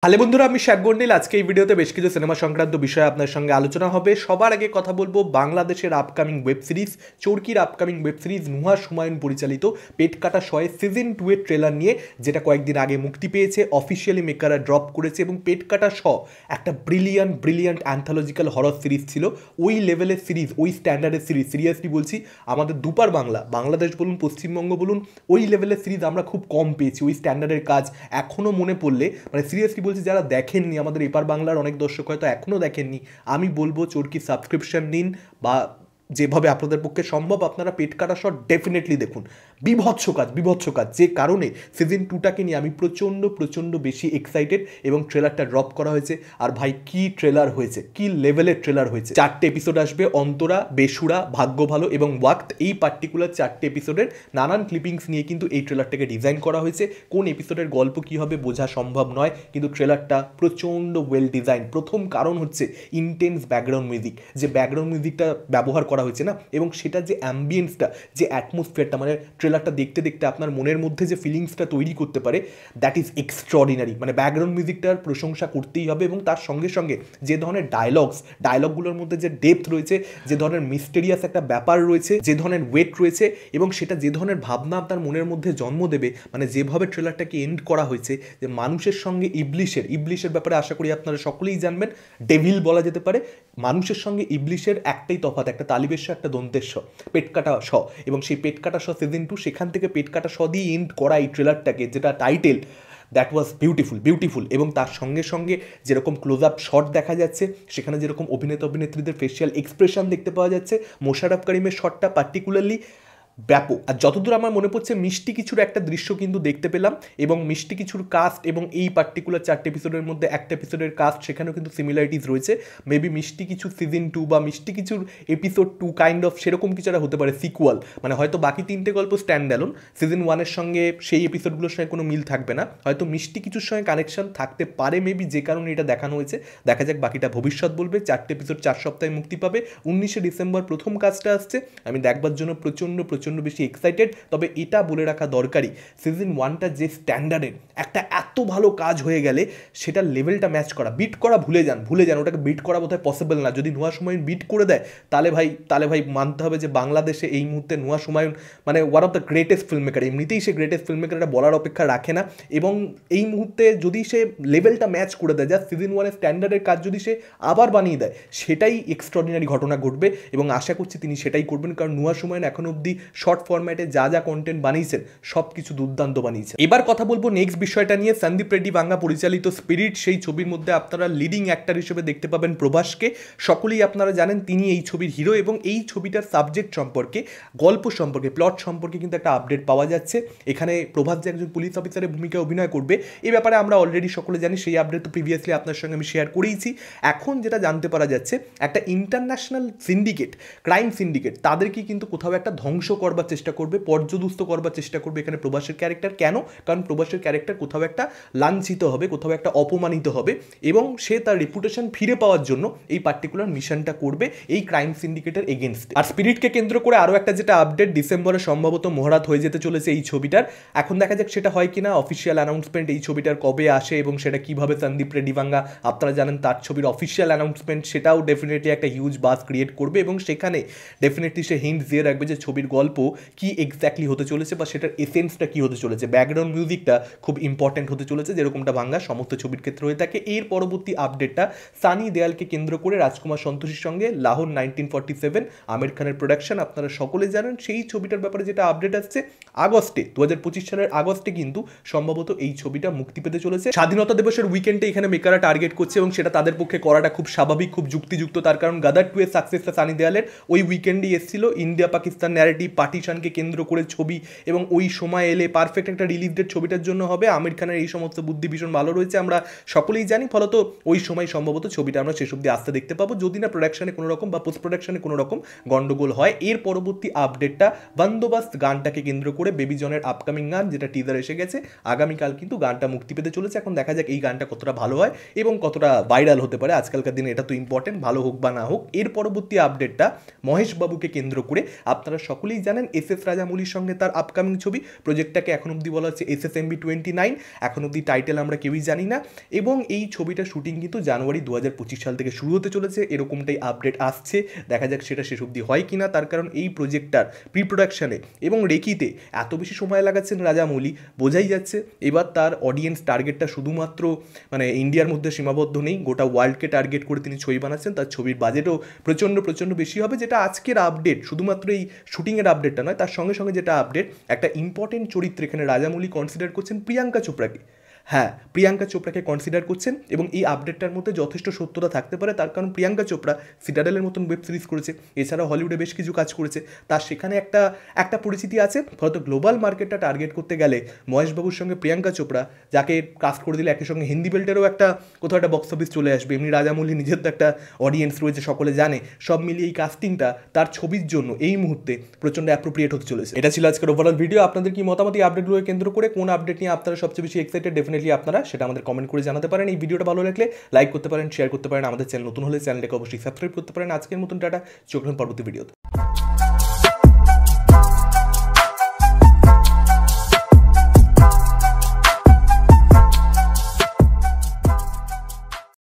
Hello বন্ধুরা, আমি শেখ গন্ডিল। আজকে এই ভিডিওতে বেশ কিছু সিনেমা সংক্রান্ত বিষয়ে আপনার সঙ্গে আলোচনা হবে। সবার আগে কথা বলবো বাংলাদেশের আপকামিং ওয়েব সিরিজ চরকির upcoming web series Nuhash Humayun পরিচালিত পেট কাটা শয়ে সিজন 2 এর ট্রেলার নিয়ে, যেটা কয়েকদিন আগে মুক্তি পেয়েছে। অফিসিয়ালি মেকাররা ড্রপ করেছে এবং পেট কাটা শ একটা ব্রিলিয়ান্ট অ্যান্থোলজিক্যাল হরর সিরিজ ছিল। ওই লেভেলের সিরিজ, ওই স্ট্যান্ডার্ডের সিরিজ, সিরিয়াসলি বলছি, আমাদের দুপার বাংলাদেশ বলুন, পশ্চিমবঙ্গ বলুন, ওই লেভেলের সিরিজ আমরা খুব কম পেয়েছি। ওই স্ট্যান্ডার্ডের কাজ এখনও মনে পড়লে, মানে সিরিয়াসলি বলছি, যারা দেখেননি, আমাদের এপার বাংলার অনেক দর্শক হয়তো এখনও দেখেননি, আমি বলবো চরকি সাবস্ক্রিপশন নিন, বা যেভাবে আপনাদের পক্ষে সম্ভব আপনারা পেট কাটা শট ডেফিনেটলি দেখুন। বিভৎস কাজ, যে কারণে সিজন 2টাকে নিয়ে আমি প্রচণ্ড বেশি এক্সাইটেড। এবং ট্রেলারটা ড্রপ করা হয়েছে, আর ভাই কি ট্রেলার হয়েছে, কি লেভেলের ট্রেলার হয়েছে। 4টে এপিসোড আসবে, অন্তরা, বেসুরা, ভাগ্য ভালো এবং ওয়াক্ত। এই পার্টিকুলার 4টে এপিসোডের নানান ক্লিপিংস নিয়ে কিন্তু এই ট্রেলারটাকে ডিজাইন করা হয়েছে। কোন এপিসোডের গল্প কী হবে বোঝা সম্ভব নয়, কিন্তু ট্রেলারটা প্রচণ্ড ওয়েল ডিজাইন। প্রথম কারণ হচ্ছে ইন্টেন্স ব্যাকগ্রাউন্ড মিউজিক, যে ব্যাকগ্রাউন্ড মিউজিকটা ব্যবহার করা হয়েছে না, এবং সেটা যে অ্যাম্বিয়েন্সটা, যে অ্যাটমসফিয়ারটা, মানে ট্রেলারটা দেখতে দেখতে আপনার মনের মধ্যে যে ফিলিংসটা তৈরি করতে পারে, দ্যাট ইজ এক্সট্রাঅর্ডিনারি। মানে ব্যাকগ্রাউন্ড মিউজিকটার প্রশংসা করতেই হবে। এবং তার সঙ্গে সঙ্গে যে ধরনের ডায়লগগুলোর মধ্যে যে ডেপথ রয়েছে, যে ধরনের মিস্টেরিয়াস একটা ব্যাপার রয়েছে, যে ধরনের ওয়েট রয়েছে, এবং সেটা যে ধরনের ভাবনা আপনার মনের মধ্যে জন্ম দেবে, মানে যেভাবে ট্রেলারটাকে এন্ড করা হয়েছে, যে মানুষের সঙ্গে ইবলিশের ব্যাপারে আশা করি আপনারা সকলেই জানবেন। ডেভিল বলা যেতে পারে। মানুষের সঙ্গে ইবলিশের একটাই তফাৎ, একটা তালিবের শ, একটা দন্তের শ, পেট কাটা শ। এবং সেই পেট কাটা শ সিজন 2, সেখান থেকে পেট কাটা শ দিয়ে এন্ড করা এই ট্রেলারটাকে, যেটা টাইটেল, দ্যাট ওয়াজ বিউটিফুল। এবং তার সঙ্গে সঙ্গে যেরকম ক্লোজ আপ শট দেখা যাচ্ছে, সেখানে যেরকম অভিনেত্রীদের ফেসিয়াল এক্সপ্রেশন দেখতে পাওয়া যাচ্ছে, মোশাররফ করিমের শটটা পার্টিকুলারলি ব্যাপক। আর যতদূর আমার মনে পড়ছে মিষ্টি কিছুর একটা দৃশ্য কিন্তু দেখতে পেলাম, এবং মিষ্টি কিছুর কাস্ট এবং এই পার্টিকুলার 4টে এপিসোডের মধ্যে একটা এপিসোডের কাস্ট, সেখানেও কিন্তু সিমিলারিটিস রয়েছে। মেবি মিষ্টি কিছু সিজন 2 বা মিষ্টি কিছুর এপিসোড 2 কাইন্ড অফ সেরকম কিছু একটা হতে পারে, সিকুয়াল। মানে হয়তো বাকি 3টে গল্প স্ট্যান্ড অ্যালোন, সিজন 1-এর সঙ্গে সেই এপিসোডগুলোর সঙ্গে কোনো মিল থাকবে না, হয়তো মিষ্টি কিছুর সঙ্গে কানেকশন থাকতে পারে মেবি, যে কারণে এটা দেখানো হয়েছে। দেখা যাক, বাকিটা ভবিষ্যৎ বলবে। 4টে এপিসোড 4 সপ্তাহে মুক্তি পাবে। 19শে ডিসেম্বর প্রথম কাজটা আসছে। আমি দেখবার জন্য প্রচণ্ড বেশি এক্সাইটেড। তবে এটা বলে রাখা দরকারি, সিজন 1টা যে স্ট্যান্ডার্ডের একটা এত ভালো কাজ হয়ে গেলে সেটার লেভেলটা ম্যাচ করা, বিট করা ভুলে যান, ওটাকে বিট করা বোধহয় পসিবল না। যদি নুহাস হুমায়ুন বিট করে দেয়, তাহলে ভাই মানতে হবে যে বাংলাদেশে এই মুহূর্তে নুহাস হুমায়ুন মানে one of the greatest film maker. এমনিতেই সে গ্রেটেস্ট ফিল্ম মেকার, এটা বলার অপেক্ষা রাখে না। এবং এই মুহূর্তে যদি সে লেভেলটা ম্যাচ করে দেয়, যা সিজন 1-এর স্ট্যান্ডার্ডের কাজ যদি সে আবার বানিয়ে দেয়, সেটাই এক্সট্রাঅর্ডিনারি ঘটনা ঘটবে। এবং আশা করছি তিনি সেটাই করবেন, কারণ নুহাস হুমায়ুন এখন অবধি শর্ট ফরম্যাটে যা কন্টেন্ট বানিয়েছেন সব কিছু দুর্দান্ত বানিয়েছেন। এবার কথা বলবো নেক্সট বিষয়টা নিয়ে। সন্দীপ রেড্ডি বাংলা পরিচালিত স্পিরিট, সেই ছবির মধ্যে আপনারা লিডিং অ্যাক্টর হিসেবে দেখতে পাবেন প্রভাসকে। সকলেই আপনারা জানেন তিনি এই ছবির হিরো, এবং এই ছবিটার সাবজেক্ট সম্পর্কে, গল্প সম্পর্কে, প্লট সম্পর্কে কিন্তু একটা আপডেট পাওয়া যাচ্ছে। এখানে প্রভাস যে একজন পুলিশ অফিসারের ভূমিকা অভিনয় করবে, এই ব্যাপারে আমরা অলরেডি সকলে জানি। সেই আপডেট তো প্রিভিয়াসলি আপনার সঙ্গে আমি শেয়ার করেইছি। এখন যেটা জানতে পারা যাচ্ছে, একটা ইন্টারন্যাশনাল সিন্ডিকেট, ক্রাইম সিন্ডিকেট, তাদেরকে কিন্তু কোথাও একটা ধ্বংস করবার চেষ্টা করবে, পর্যদুস্ত করবার চেষ্টা করবে এখানে প্রভাসের ক্যারেক্টার। কেন? কারণ প্রভাসের ক্যারেক্টার কোথাও একটা লাঞ্ছিত হবে, কোথাও একটা অপমানিত হবে, এবং সে তার রেপুটেশন ফিরে পাওয়ার জন্য এই পার্টিকুলার মিশনটা করবে এই ক্রাইম সিন্ডিকেটের এগেনস্টে। আর স্পিরিটকে কেন্দ্র করে আরও একটা যেটা আপডেট, ডিসেম্বরে সম্ভবত মহরাত হয়ে যেতে চলেছে এই ছবিটার। এখন দেখা যাক সেটা হয় কিনা। অফিসিয়াল অ্যানাউন্সমেন্ট এই ছবিটার কবে আসে এবং সেটা কীভাবে সন্দীপ রেড্ডি বাংলা, আপনারা জানেন তার ছবির অফিসিয়াল অ্যানাউন্সমেন্ট, সেটাও ডেফিনেটলি একটা হিউজ বাস ক্রিয়েট করবে। এবং সেখানে ডেফিনেটলি সে হিন্ট দিয়ে রাখবে যে ছবির গল্প কি এক্স্যাক্টলি হতে চলেছে, বা সেটার এসেন্সটা কী হতে চলেছে। ব্যাকগ্রাউন্ড মিউজিকটা খুব ইম্পর্টেন্ট হতে চলেছে, যেরকমটা বাংলা সমস্ত ছবির ক্ষেত্রে হয়ে থাকে। এর পরবর্তী আপডেটটা সানি দেয়ালকে কেন্দ্র করে রাজকুমার সন্তোষীর সঙ্গে লাহোর 1947 আমির খানের প্রোডাকশন, আপনারা সকলে জানেন। সেই ছবিটার ব্যাপারে যেটা আপডেট আসছে, আগস্টে 2025 সালের আগস্টে কিন্তু সম্ভবত এই ছবিটা মুক্তি পেতে চলেছে। স্বাধীনতা দিবসের উইকেন্ডে এখানে মেকাররা টার্গেট করছে, এবং সেটা তাদের পক্ষে করাটা খুব স্বাভাবিক, খুব যুক্তিযুক্ত। তার কারণ গাদার 2 এর সাকসেসটা সানি দেয়ালের ওই উইকেন্ডেই এসেছিল। ইন্ডিয়া পাকিস্তান ন্যারেটিভ, পার্টিশনকে কেন্দ্র করে ছবি, এবং ওই সময় এলে পারফেক্ট একটা রিলিজ ডেট ছবিটার জন্য হবে। আমির খানের এই সমস্ত বুদ্ধি ভীষণ ভালো রয়েছে, আমরা সকলেই জানি। ফলত ওই সময় সম্ভবত ছবিটা আমরা শেষ অবধি আসতে দেখতে পাবো, যদি না প্রোডাকশনে কোনো রকম বা পোস্ট প্রোডাকশনে কোনো রকম গন্ডগোল হয়। এর পরবর্তী আপডেটটা বন্দোবস্ত গানটাকে কেন্দ্র করে, বেবি জনের আপকামিং গান, যেটা টিজার এসে গেছে। আগামীকাল কিন্তু গানটা মুক্তি পেতে চলেছে। এখন দেখা যাক এই গানটা কতটা ভালো হয় এবং কতটা ভাইরাল হতে পারে। আজকালকার দিনে এটা তো ইম্পর্টেন্ট, ভালো হোক বা না হোক। এর পরবর্তী আপডেটটা মহেশ বাবুকে কেন্দ্র করে, আপনারা সকলেই জানেন এস রাজামৌলির সঙ্গে তার আপকামিং ছবি, প্রজেক্টটাকে এখন অবধি বলা হচ্ছে SSMB29, এখন অবধি টাইটেল আমরা কেউই জানি না, এবং এই ছবিটার শুটিং কিন্তু জানুয়ারি 2025 সাল থেকে শুরু হতে চলেছে, এরকমটাই আপডেট আসছে। দেখা যাক সেটা শেষ অবধি হয় কি না, তার কারণ এই প্রজেক্টটার প্রি প্রোডাকশানে এবং রেকিতে এত বেশি সময় লাগাচ্ছেন রাজামৌলি, বোঝাই যাচ্ছে এবার তার অডিয়েন্স টার্গেটটা শুধুমাত্র মানে ইন্ডিয়ার মধ্যে সীমাবদ্ধ নেই, গোটা ওয়ার্ল্ডকে টার্গেট করে তিনি ছবি বানাচ্ছেন। তার ছবির বাজেটও প্রচণ্ড বেশি হবে, যেটা আজকের আপডেট, শুধুমাত্র এই শুটিংয়ের আপডেটটা নয়, তার সঙ্গে সঙ্গে যেটা আপডেট, একটা ইম্পর্টেন্ট চরিত্র এখানে রাজামৌলি কনসিডার করছেন প্রিয়াঙ্কা চোপড়াকে। হ্যাঁ, প্রিয়াঙ্কা চোপড়াকে কনসিডার করছেন এবং এই আপডেটটার মধ্যে যথেষ্ট সত্যতা থাকতে পারে, তার কারণ প্রিয়াঙ্কা চোপড়া সিটাডেলের মতন ওয়েব সিরিজ করেছে, এছাড়াও হলিউডে বেশ কিছু কাজ করেছে, তার সেখানে একটা পরিচিতি আছে। হয়তো গ্লোবাল মার্কেটটা টার্গেট করতে গেলে মহেশবাবুর সঙ্গে প্রিয়াঙ্কা চোপড়া যাকে কাস্ট করে দিলে একই সঙ্গে হিন্দি বেল্টেরও কোথাও একটা বক্স অফিস চলে আসবে, এমনি রাজামৌলি নিজের তো একটা অডিয়েন্স রয়েছে, সকলে জানে, সব মিলিয়ে এই কাস্টিংটা তার ছবির জন্য এই মুহূর্তে প্রচণ্ড অ্যাপ্রোপ্রিয়েট হতে চলেছে। এটা ছিল আজকের ওভারঅল ভিডিও। আপনাদের কি মতামত এই আপডেটগুলোকে কেন্দ্র করে? কোন আপডেট নিয়ে আপনারা সবচেয়ে বেশি এক্সাইটেড? ডেফিনেটলি আপনারা সেটা আমাদের কমেন্ট করে জানাতে পারেন। এই ভিডিওটা ভালো লাগলে লাইক করতে পারেন, শেয়ার করতে পারেন, আমাদের চ্যানেল নতুন হলে চ্যানেলটাকে অবশ্যই সাবস্ক্রাইব করতে পারেন। আজকের মতন টাটা, চোখ রাখুন পরবর্তী ভিডিওতে।